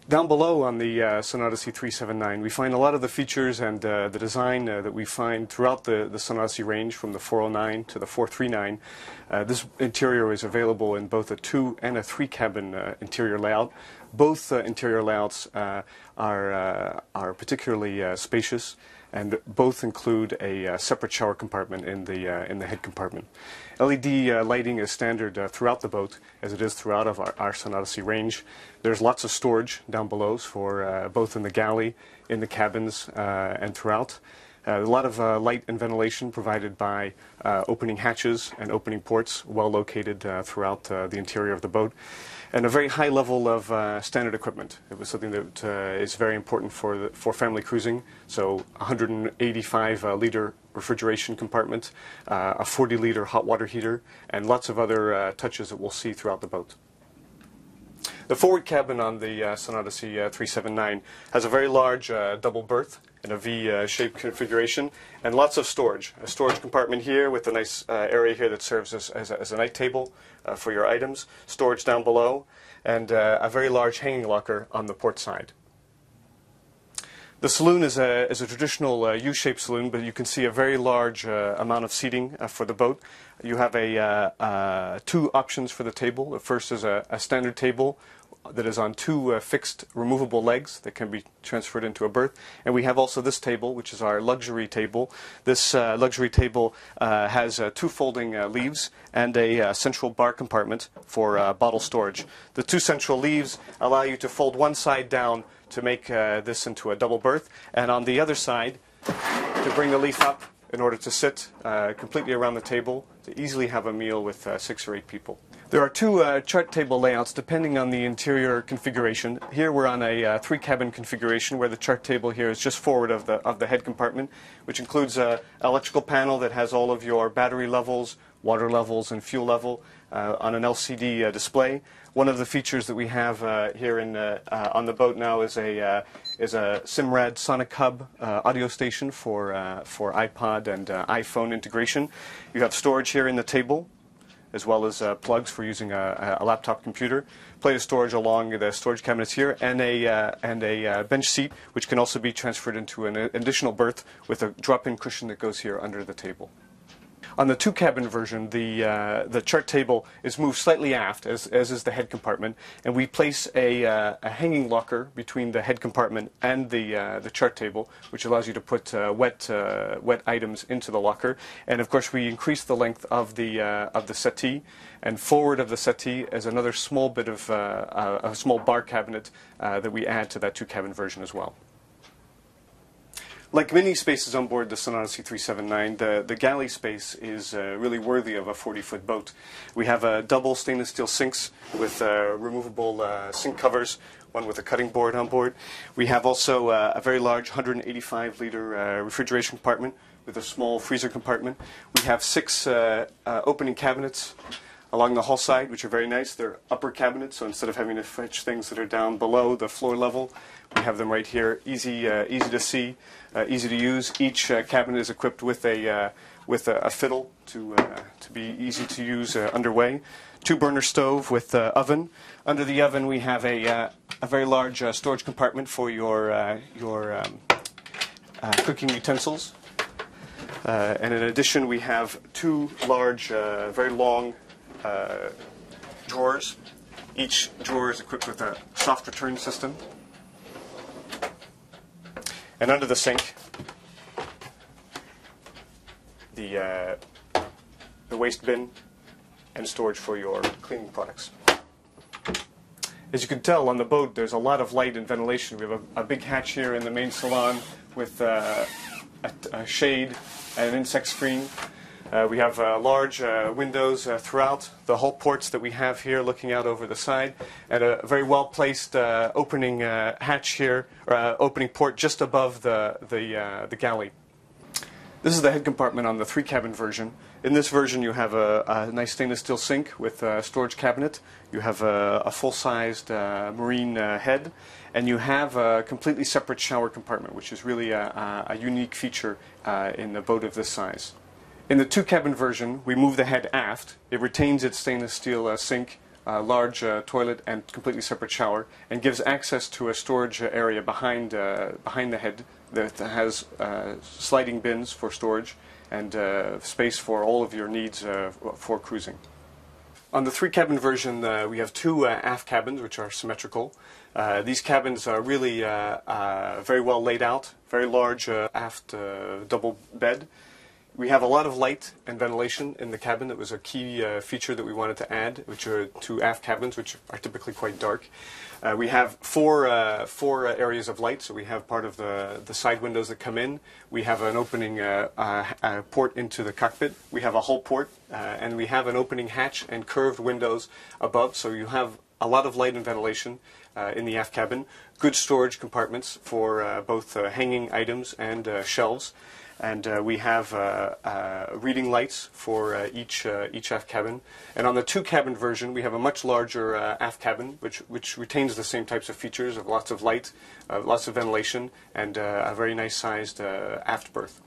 Down below on the Odyssey 379, we find a lot of the features and the design that we find throughout the Odyssey range, from the 409 to the 439. This interior is available in both a 2 and a 3 cabin interior layout. Both interior layouts are particularly spacious, and both include a separate shower compartment in the head compartment. LED lighting is standard throughout the boat, as it is throughout of our Odyssey range. There's lots of storage down below for both in the galley, in the cabins, and throughout. A lot of light and ventilation provided by opening hatches and opening ports, well located throughout the interior of the boat. And a very high level of standard equipment. It was something that is very important for family cruising. So 185-liter refrigeration compartment, a 40-liter hot water heater, and lots of other touches that we'll see throughout the boat. The forward cabin on the Odyssey 379 has a very large double berth in a V-shaped configuration, and lots of storage. A storage compartment here with a nice area here that serves as a night table for your items, storage down below, and a very large hanging locker on the port side. The saloon is a traditional U-shaped saloon, but you can see a very large amount of seating for the boat. You have two options for the table. The first is a standard table that is on two fixed removable legs that can be transferred into a berth. And we have also this table, which is our luxury table. This luxury table has two folding leaves and a central bar compartment for bottle storage. The two central leaves allow you to fold one side down to make this into a double berth, and on the other side to bring the leaf up in order to sit completely around the table to easily have a meal with 6 or 8 people. There are two chart table layouts depending on the interior configuration. Here we're on a 3-cabin configuration where the chart table here is just forward of the head compartment, which includes an electrical panel that has all of your battery levels, water levels, and fuel level on an LCD display. One of the features that we have here on the boat now is a Simrad Sonic Hub audio station for iPod and iPhone integration. You have storage here in the table, as well as plugs for using a laptop computer. Plate of storage along the storage cabinets here, and a bench seat, which can also be transferred into an additional berth with a drop-in cushion that goes here under the table. On the 2-cabin version, the chart table is moved slightly aft, as is the head compartment, and we place a hanging locker between the head compartment and the chart table, which allows you to put wet items into the locker. And of course, we increase the length of the settee, and forward of the settee is another small bit of a small bar cabinet that we add to that 2-cabin version as well. Like many spaces on board the Odyssey 379, the galley space is really worthy of a 40-foot boat. We have double stainless steel sinks with removable sink covers, one with a cutting board on board. We have also a very large 185-liter refrigeration compartment with a small freezer compartment. We have 6 opening cabinets along the hull side, which are very nice. They're upper cabinets, so instead of having to fetch things that are down below the floor level, we have them right here, easy to see, easy to use. Each cabinet is equipped with a fiddle to be easy to use underway. 2-burner stove with oven. Under the oven, we have a very large storage compartment for your cooking utensils. And in addition, we have 2 large, very long drawers. Each drawer is equipped with a soft return system. And under the sink, the waste bin and storage for your cleaning products. As you can tell, on the boat there's a lot of light and ventilation. We have a big hatch here in the main salon with a shade and an insect screen. We have large windows throughout the hull ports that we have here looking out over the side, and a very well-placed opening hatch here, or opening port just above the galley. This is the head compartment on the 3-cabin version. In this version you have a nice stainless steel sink with a storage cabinet. You have a full-sized marine head, and you have a completely separate shower compartment, which is really a unique feature in a boat of this size. In the 2-cabin version, we move the head aft. It retains its stainless steel sink large toilet and completely separate shower, and gives access to a storage area behind the head that has sliding bins for storage and space for all of your needs for cruising. On the 3-cabin version, we have 2 aft cabins, which are symmetrical. These cabins are really very well laid out, very large aft double bed. We have a lot of light and ventilation in the cabin. That was a key feature that we wanted to add, which are 2 aft cabins, which are typically quite dark. We have four areas of light, so we have part of the side windows that come in. We have an opening port into the cockpit. We have a hull port, and we have an opening hatch and curved windows above, so you have a lot of light and ventilation in the aft cabin. Good storage compartments for both hanging items and shelves. And we have reading lights for each aft cabin. And on the 2-cabin version, we have a much larger aft cabin, which retains the same types of features of lots of light, lots of ventilation, and a very nice sized aft berth.